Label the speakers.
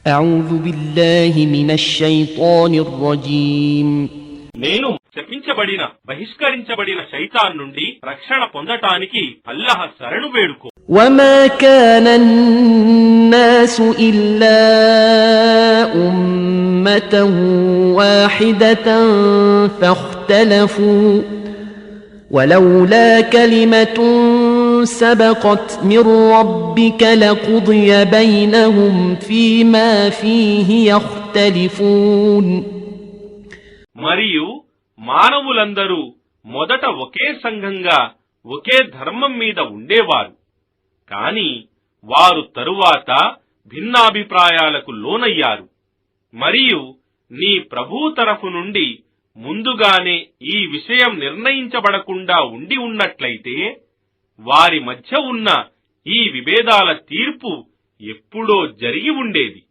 Speaker 1: أعوذ بالله من الشيطان الرجيم
Speaker 2: నేను శపించబడిన బహిష్కరించబడిన శైతాన్ నుండి రక్షణ పొందటానికి అల్లాహ్ శరణు వేడుకో.
Speaker 1: وما كان الناس إلا أمة واحدة فاختلفوا ولولا كلمة سبقت من ربك لقضي بينهم فيما فيه يختلفون.
Speaker 2: మరియు మానవులందరూ మొదట ఒకే సంఘంగా ఒకే ధర్మం మీద ఉండేవారు. కాని వారు తరువాత భిన్నాభిప్రాయాలకు లోనయ్యారు. మరియు నీ ప్రభువు తరఫు నుండి ముందుగానే ఈ విషయం నిర్ణయించబడకుండా ఉండి ఉన్నట్లయితే వారి మధ్య ఉన్న ఈ విభేదాల తీర్పు ఎప్పుడో జరిగి ఉండేది.